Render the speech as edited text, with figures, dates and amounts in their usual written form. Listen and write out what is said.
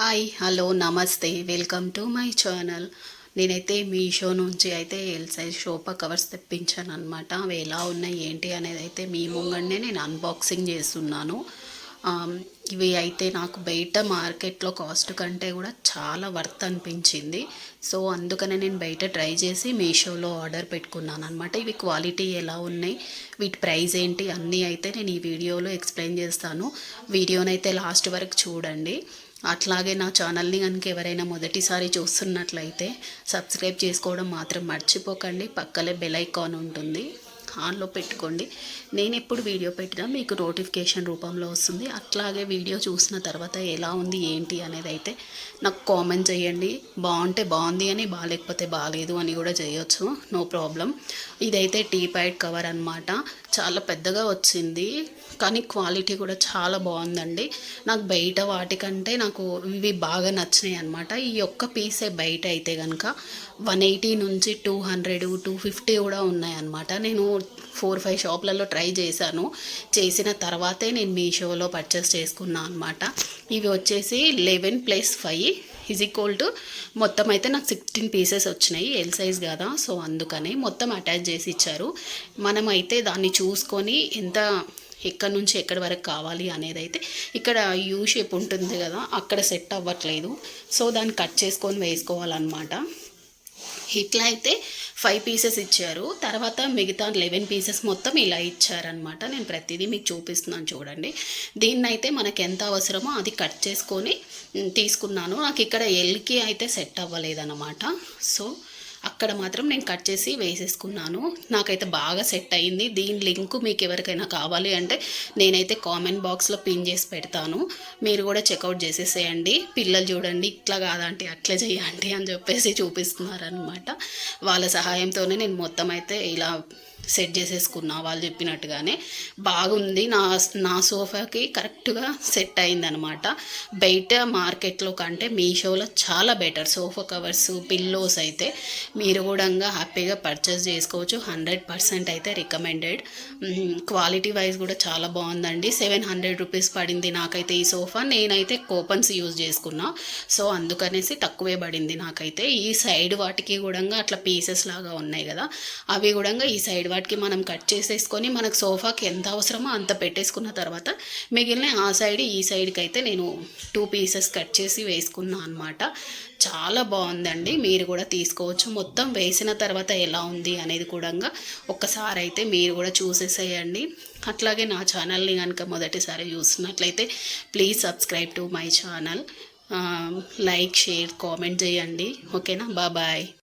Hi hello నమస్తే welcome to my channel. నేనైతే మీషో నుంచి అయితే ఎల్ సైజ్ సోఫా కవర్స్ తెప్పించాను అనమాట. అవి ఎలా ఉన్నాయి ఏంటి అనేది అయితే మీ ముంగండే నేను అన్బాక్సింగ్ చేస్తున్నాను. ఇవి అయితే నాకు బయట మార్కెట్లో కాస్ట్ కంటే కూడా చాలా వర్త్ అనిపించింది. సో అందుకనే నేను బయట ట్రై చేసి మీషోలో ఆర్డర్ పెట్టుకున్నాను అనమాట. ఇవి క్వాలిటీ ఎలా ఉన్నాయి, వీటి ప్రైస్ ఏంటి అన్నీ అయితే నేను ఈ వీడియోలో ఎక్స్ప్లెయిన్ చేస్తాను. వీడియోనైతే లాస్ట్ వరకు చూడండి. అట్లాగే నా ఛానల్ని కనుక ఎవరైనా మొదటిసారి చూస్తున్నట్లయితే సబ్స్క్రైబ్ చేసుకోవడం మాత్రం మర్చిపోకండి. పక్కనే బెల్ ఐకాన్ ఉంటుంది, ఆన్లో పెట్టుకోండి. నేను ఎప్పుడు వీడియో పెట్టినా మీకు నోటిఫికేషన్ రూపంలో వస్తుంది. అట్లాగే వీడియో చూసిన తర్వాత ఎలా ఉంది ఏంటి అనేది అయితే నాకు కామెంట్ చేయండి. బాగుంటే బాగుంది అని, బాగాలేకపోతే బాగాలేదు అని కూడా చేయొచ్చు, నో ప్రాబ్లం. ఇదైతే టీ ప్యాడ్ కవర్ అనమాట. చాలా పెద్దగా వచ్చింది కానీ క్వాలిటీ కూడా చాలా బాగుందండి. నాకు బయట వాటికంటే నాకు ఇవి బాగా నచ్చినాయి అనమాట. ఈ ఒక్క పీసే బయట అయితే కనుక 180 నుంచి 200 250 కూడా ఉన్నాయన్నమాట. నేను 4-5 షాప్లలో ట్రై చేశాను. చేసిన తర్వాతే నేను మీషోలో పర్చేస్ చేసుకున్నాను అనమాట. ఇవి వచ్చేసి 11+5 = మొత్తం అయితే నాకు 16 పీసెస్ వచ్చినాయి. ఎల్ సైజ్ కదా, సో అందుకని మొత్తం అటాచ్ చేసి ఇచ్చారు. మనమైతే దాన్ని చూసుకొని ఎంత ఎక్కడి నుంచి ఎక్కడి వరకు కావాలి అనేది అయితే ఇక్కడ యూ షేప్ ఉంటుంది కదా, అక్కడ సెట్ అవ్వట్లేదు. సో దాన్ని కట్ చేసుకొని వేసుకోవాలన్నమాట. ఇట్లా అయితే 5 పీసెస్ ఇచ్చారు. తర్వాత మిగతా 11 పీసెస్ మొత్తం ఇలా ఇచ్చారనమాట. నేను ప్రతిదీ మీకు చూపిస్తున్నాను చూడండి. దీన్నైతే మనకు ఎంత అవసరమో అది కట్ చేసుకొని తీసుకున్నాను. నాకు ఇక్కడ ఎల్కి అయితే సెట్ అవ్వలేదన్నమాట. సో అక్కడ మాత్రం నేను కట్ చేసి వేసేసుకున్నాను. నాకైతే బాగా సెట్ అయ్యింది. దీని లింకు మీకు ఎవరికైనా కావాలి అంటే నేనైతే కామెంట్ బాక్స్లో పిన్ చేసి పెడతాను. మీరు కూడా చెక్అవుట్ చేసేసేయండి. పిల్లలు చూడండి, ఇట్లా కాదంటే అట్లా చేయండి అని చెప్పేసి చూపిస్తున్నారనమాట. వాళ్ళ సహాయంతోనే నేను మొత్తం అయితే ఇలా సెట్ చేసేసుకున్నా. వాళ్ళు చెప్పినట్టుగానే బాగుంది. నా సోఫాకి కరెక్ట్గా సెట్ అయిందనమాట. బయట మార్కెట్లో కంటే మీషోలో చాలా బెటర్ సోఫా కవర్స్, పిల్లోస్ అయితే మీరు కూడా హ్యాపీగా పర్చేస్ చేసుకోవచ్చు. 100% అయితే రికమెండెడ్. క్వాలిటీ వైజ్ కూడా చాలా బాగుందండి. 700 రూపీస్ పడింది నాకైతే ఈ సోఫా. నేనైతే కూపన్స్ యూజ్ చేసుకున్నా, సో అందుకనేసి తక్కువే పడింది నాకైతే. ఈ సైడ్ వాటికి కూడా అట్లా పీసెస్ లాగా ఉన్నాయి కదా, అవి కూడా ఈ సైడ్ వాటికి మనం కట్ చేసేసుకొని మనకు సోఫాకి ఎంత అవసరమో అంత పెట్టేసుకున్న తర్వాత మిగిలిన ఆ సైడ్ ఈ సైడ్కి అయితే నేను 2 పీసెస్ కట్ చేసి వేసుకున్నా అనమాట. చాలా బాగుందండి. మీరు కూడా తీసుకోవచ్చు. మొత్తం వేసిన తర్వాత ఎలా ఉంది అనేది కూడా ఒక్కసారి అయితే మీరు కూడా చూసేసేయండి. అట్లాగే నా ఛానల్ని కనుక మొదటిసారి చూస్తున్నట్లయితే please subscribe to my channel. Like, share, comment చేయండి. ఓకేనా? బాయ్.